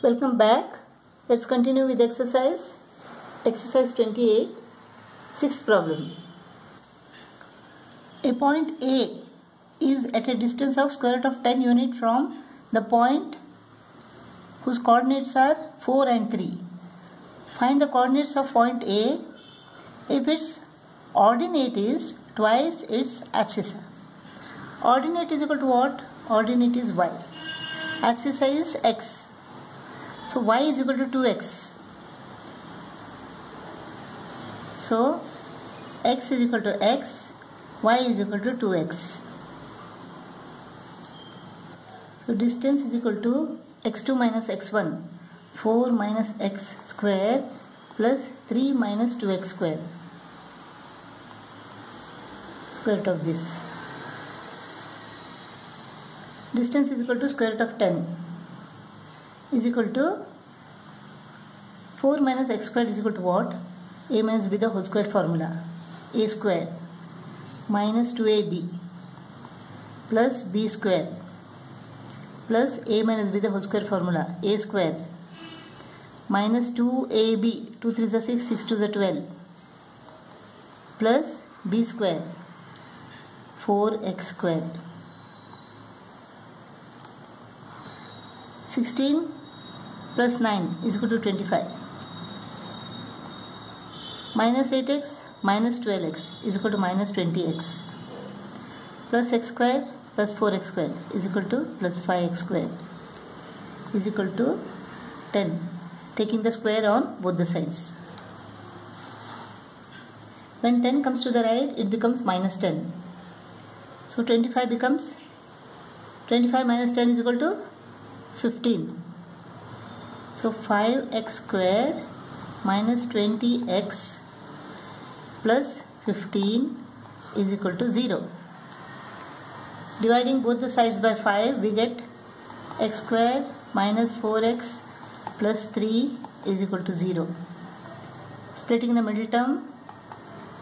Welcome back. Let's continue with exercise 28, sixth problem. A point A is at a distance of square root of 10 unit from the point whose coordinates are 4 and 3. Find the coordinates of point A if its ordinate is twice its abscissa. Ordinate is equal to what? Ordinate is y. Abscissa is x. So y is equal to 2x. So x is equal to x, y is equal to 2x. So distance is equal to x2 minus x1, 4 minus x square plus 3 minus 2x square. Square root of this. Distance is equal to square root of 10 is equal to 4 minus x squared is equal to what? A minus b the whole squared formula. A square minus 2ab plus b square plus a minus b the whole square formula. A square minus 2ab, 2 3 is 6, 6 2 is 12 plus b square 4x squared. 16 plus 9 is equal to 25. Minus 8x minus 12x is equal to minus 20x. Plus x squared plus 4x squared is equal to plus 5x squared is equal to 10. Taking the square on both the sides. When 10 comes to the right, it becomes minus 10. So 25 becomes 25 minus 10 is equal to 15. So 5x square minus 20x plus 15 is equal to 0. Dividing both the sides by 5, we get x square minus 4x plus 3 is equal to 0. Splitting the middle term,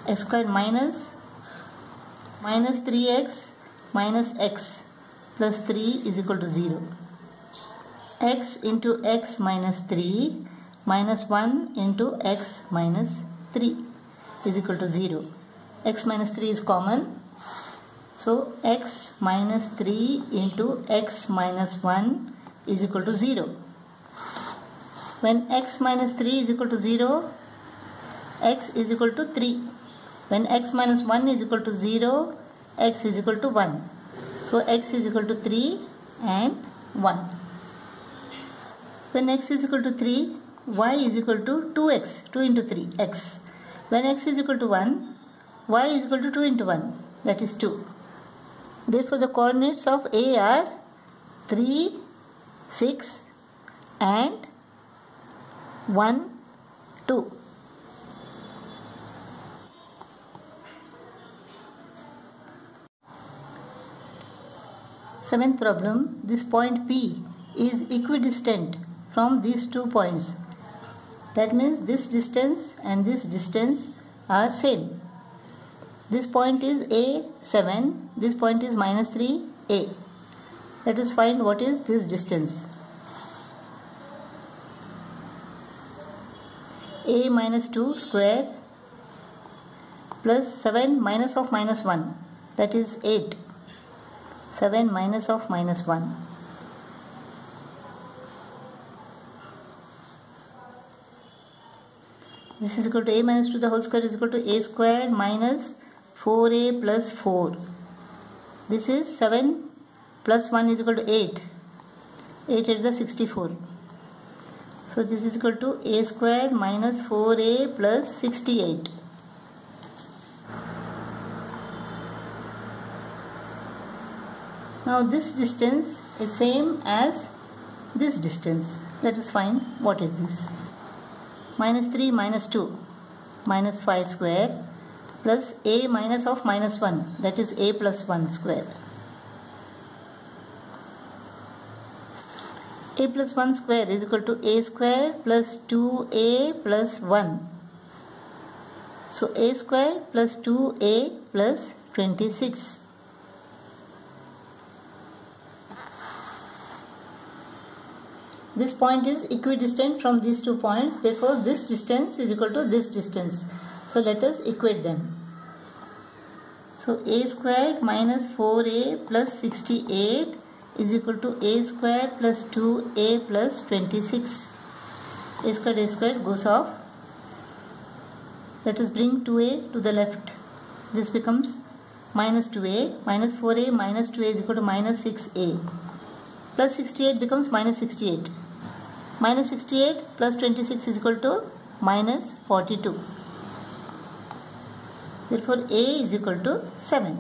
x squared minus 3x minus x plus 3 is equal to 0. X into x minus 3 minus 1 into x minus 3 is equal to 0. X minus 3 is common. So x minus 3 into x minus 1 is equal to 0. When x minus 3 is equal to 0, x is equal to 3. When x minus 1 is equal to 0, x is equal to 1. So x is equal to 3 and 1. When x is equal to 3, y is equal to 2x, 2 into 3, x. When x is equal to 1, y is equal to 2 into 1, that is 2. Therefore, the coordinates of A are 3, 6 and 1, 2. Seventh problem, this point P is equidistant from these 2 points. That means this distance and this distance are same. This point is A 7, this point is minus 3 A. Let us find what is this distance. A minus 2 square plus 7 minus of minus 1, that is 8. 7 minus of minus 1. This is equal to a minus 2 the whole square is equal to a squared minus 4a plus 4. This is 7 plus 1 is equal to 8. 8 is the 64. So this is equal to a squared minus 4a plus 68. Now this distance is same as this distance. Let us find what is this. Minus 3 minus 2 minus 5 square plus a minus of minus 1, that is a plus 1 square. A plus 1 square is equal to a square plus 2a plus 1. So a square plus 2a plus 26. This point is equidistant from these 2 points. Therefore, this distance is equal to this distance. So, let us equate them. So, a squared minus 4a plus 68 is equal to a squared plus 2a plus 26. A squared goes off. Let us bring 2a to the left. This becomes minus 2a, minus 4a minus 2a is equal to minus 6a. Plus 68 becomes minus 68. Minus 68 plus 26 is equal to minus 42. Therefore, a is equal to 7.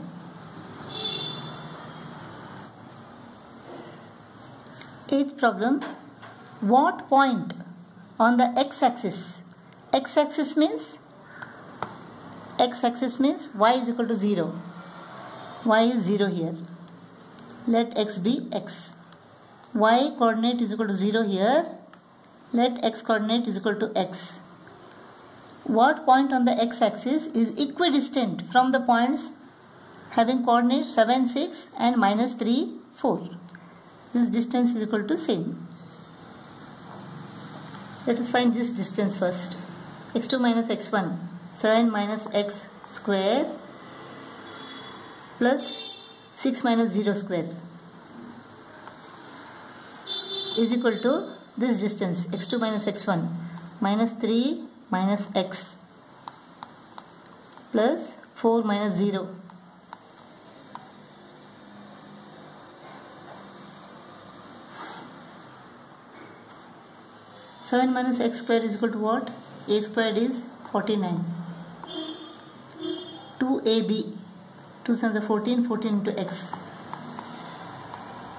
Eighth problem. What point on the x-axis? X-axis means y is equal to 0. Y is 0 here. Let x be x. Y coordinate is equal to 0 here. Let x coordinate is equal to x. What point on the x-axis is equidistant from the points having coordinates 7, 6 and minus 3, 4? This distance is equal to same. Let us find this distance first. x2 minus x1, 7 minus x square plus 6 minus 0 square is equal to this distance, x2 minus x1, minus 3 minus x plus 4 minus 0. Seven minus x square is equal to what? A squared is 49. 2ab, 2 7 are 14, 14 into x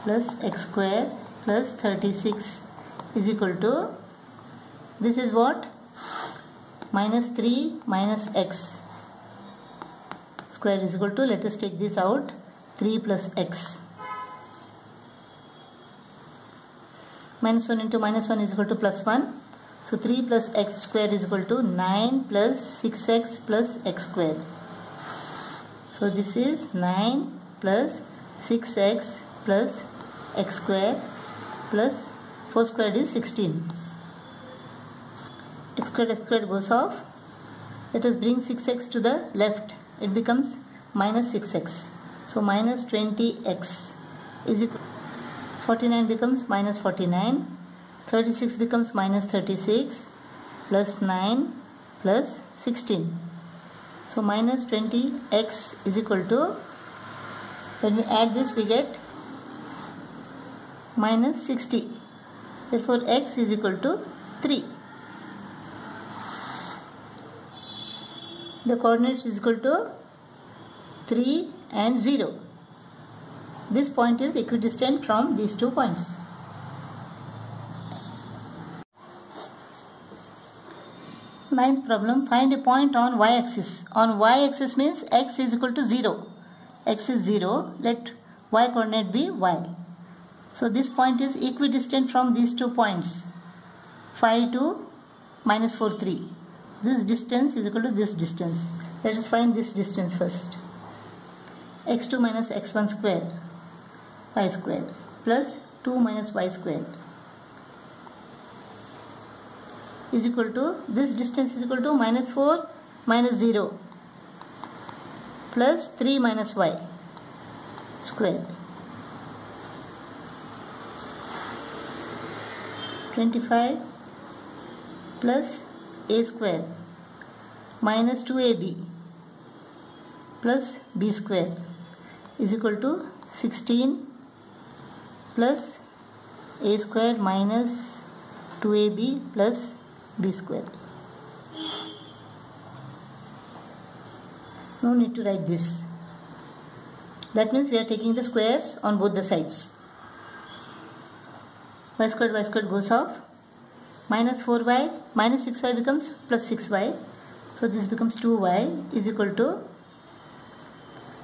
plus x square plus 36 is equal to, this is what? Minus 3 minus x square is equal to, let us take this out, 3 plus x. Minus 1 into minus 1 is equal to plus 1. So 3 plus x square is equal to 9 plus 6x plus x square. So this is 9 plus 6x plus x square plus 4 squared is 16. X squared goes off. Let us bring 6x to the left. It becomes minus 6x. So minus 20x is equal. 49 becomes minus 49. 36 becomes minus 36 plus 9 plus 16. So minus 20x is equal to, when we add this we get minus 60. Therefore x is equal to 3. The coordinates is equal to 3 and 0. This point is equidistant from these 2 points. Ninth problem, find a point on y-axis. On y-axis means x is equal to 0. X is 0, let y coordinate be y. So this point is equidistant from these 2 points, 5 to minus 4, 3. This distance is equal to this distance. Let us find this distance first. x2 minus x1 square, y square, plus 2 minus y square is equal to, this distance is equal to minus 4 minus 0 plus 3 minus y square. 25 plus a square minus 2ab plus b square is equal to 16 plus a square minus 2ab plus b square. No need to write this. That means we are taking the squares on both the sides. Y squared goes off. Minus 4y, minus 6y becomes plus 6y. So this becomes 2y is equal to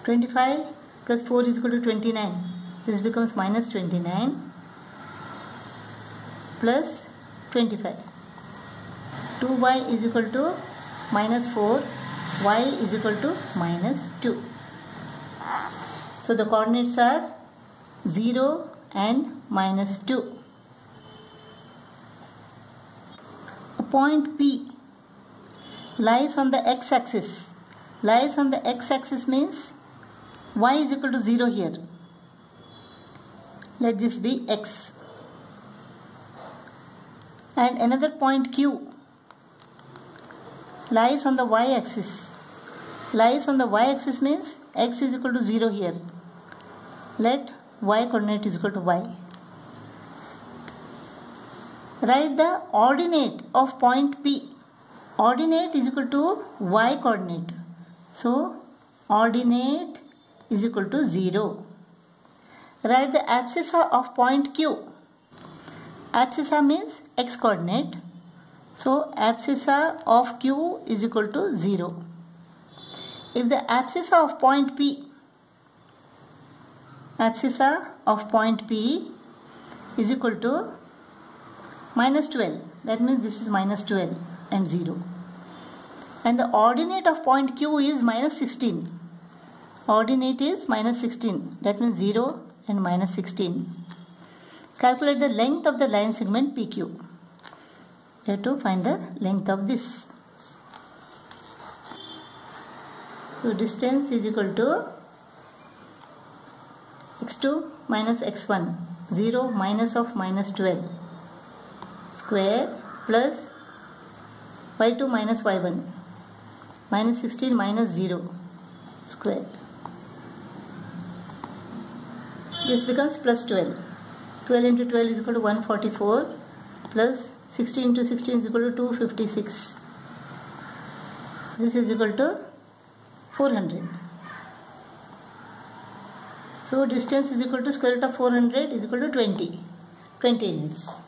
25 plus 4 is equal to 29. This becomes minus 29 plus 25. 2y is equal to minus 4, y is equal to minus 2. So the coordinates are 0 and minus 2. point P lies on the x-axis. Lies on the x-axis means y is equal to 0 here. Let this be x. And another point Q lies on the y-axis. Lies on the y-axis means x is equal to 0 here. Let y coordinate is equal to y. Write the ordinate of point P. Ordinate is equal to y coordinate. So, ordinate is equal to 0. Write the abscissa of point Q. Abscissa means x coordinate. So, abscissa of Q is equal to 0. If the abscissa of point P is equal to minus 12, that means this is minus 12 and 0. And the ordinate of point Q is minus 16. Ordinate is minus 16, that means 0 and minus 16. Calculate the length of the line segment PQ. You have to find the length of this. So distance is equal to x2 minus x1, 0 minus of minus 12 square plus y2 minus y1, minus 16 minus 0 square. This becomes plus 12. 12 into 12 is equal to 144 plus 16 into 16 is equal to 256. This is equal to 400. So distance is equal to square root of 400 is equal to 20 units.